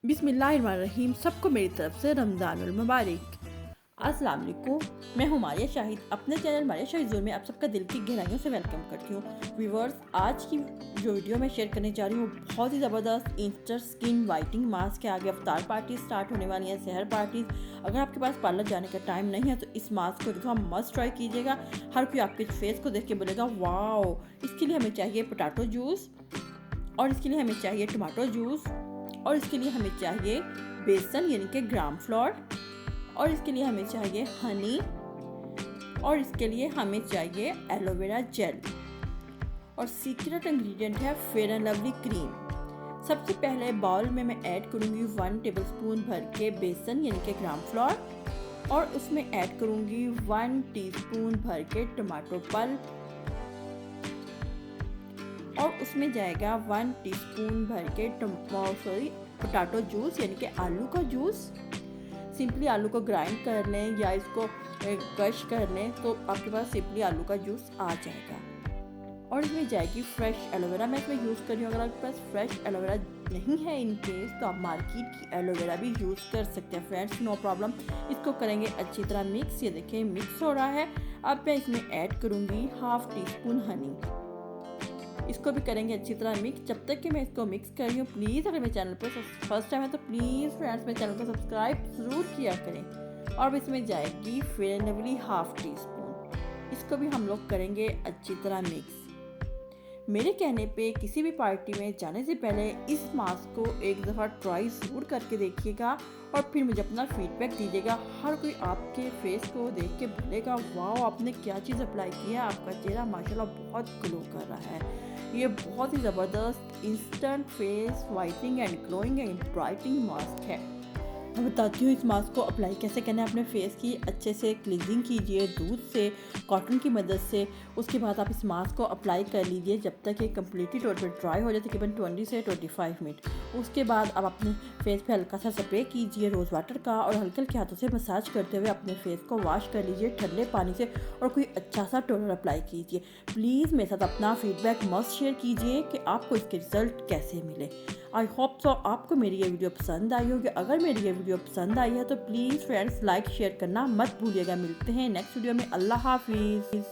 बिस्मिल्लाहिर्रहमानिर्रहीम। सबको मेरी तरफ से रमज़ानुल मुबारक। अस्सलाम वालेकुम, मैं हूँ मारिया शाहिद। अपने चैनल मारिया शाहिद ज़ोन में आप सबका दिल की गहराइयों से वेलकम करती हूँ। व्यूअर्स, आज की जो वीडियो मैं शेयर करने जा रही हूँ बहुत ही ज़बरदस्त इंस्टा स्किन वाइटनिंग मास्क है। आगे अफ्तार पार्टी स्टार्ट होने वाली है, सहर पार्टीज। अगर आपके पास पार्लर जाने का टाइम नहीं है तो इस मास्क को एक दफ़ा मस्ट ट्राई कीजिएगा। हर कोई आपके फेस को देख के बोलेगा वाओ। इसके लिए हमें चाहिए पोटैटो जूस, और इसके लिए हमें चाहिए टमाटो जूस, और इसके लिए हमें चाहिए बेसन यानी कि ग्राम फ्लोर, और इसके लिए हमें चाहिए हनी, और इसके लिए हमें चाहिए एलोवेरा जेल, और सीक्रेट इंग्रेडिएंट है फेयर एंड लवली क्रीम। सबसे पहले बाउल में मैं ऐड करूँगी 1 टेबलस्पून भर के बेसन यानी कि ग्राम फ्लोर, और उसमें ऐड करूँगी 1 टीस्पून भर के टमाटो पल्प, और उसमें जाएगा 1 टीस्पून भर के पोटैटो जूस यानी कि आलू का जूस। सिंपली आलू को ग्राइंड कर लें या इसको क्रश कर लें तो आपके पास सिंपली आलू का जूस आ जाएगा। और इसमें जाएगी फ्रेश एलोवेरा, मैं इसमें यूज़ कर रही हूँ। अगर आपके पास फ्रेश एलोवेरा नहीं है इन केस तो आप मार्केट की एलोवेरा भी यूज़ कर सकते हैं फ्रेंड्स, नो प्रॉब्लम। इसको करेंगे अच्छी तरह मिक्स। ये देखिए मिक्स हो रहा है। अब मैं इसमें ऐड करूँगी 1/2 टीस्पून हनी। इसको भी करेंगे अच्छी तरह मिक्स। जब तक कि मैं इसको मिक्स कर रही हूँ, प्लीज़ अगर मेरे चैनल पर फर्स्ट टाइम है तो प्लीज़ फ्रेंड्स मेरे चैनल को सब्सक्राइब ज़रूर किया करें। और इसमें जाएगी फेयर एंड लवली 1/2 टीस्पून। इसको भी हम लोग करेंगे अच्छी तरह मिक्स। मेरे कहने पे किसी भी पार्टी में जाने से पहले इस मास्क को एक दफ़ा ट्राई ज़रूर करके देखिएगा और फिर मुझे अपना फीडबैक दीजिएगा। हर कोई आपके फेस को देख के बोलेगा वाओ आपने क्या चीज़ अप्लाई की है, आपका चेहरा माशाल्लाह बहुत ग्लो कर रहा है। ये बहुत ही ज़बरदस्त instant face whitening and glowing and brightening mask है। मैं बताती हूँ इस मास्क को अप्लाई कैसे करना है। अपने फेस की अच्छे से क्लीजिंग कीजिए दूध से, कॉटन की मदद से। उसके बाद आप इस मास्क को अप्लाई कर लीजिए जब तक ये कम्प्लीटली टोटल ड्राई हो जाए, तकरीबन 20 से 25 मिनट। उसके बाद आप अपने फेस पे हल्का सा स्प्रे कीजिए रोज़ वाटर का, और हल्के हल्के हाथों से मसाज करते हुए अपने फेस को वॉश कर लीजिए ठंडे पानी से, और कोई अच्छा सा टोनर अप्लाई कीजिए। प्लीज़ मेरे साथ अपना फीडबैक मस्ट शेयर कीजिए कि आपको इसके रिज़ल्ट कैसे मिले। आई होप सो आपको मेरी ये वीडियो पसंद आई होगी। अगर मेरी ये वीडियो पसंद आई है तो प्लीज़ फ्रेंड्स लाइक शेयर करना मत भूलिएगा। मिलते हैं नेक्स्ट वीडियो में। अल्लाह हाफिज़।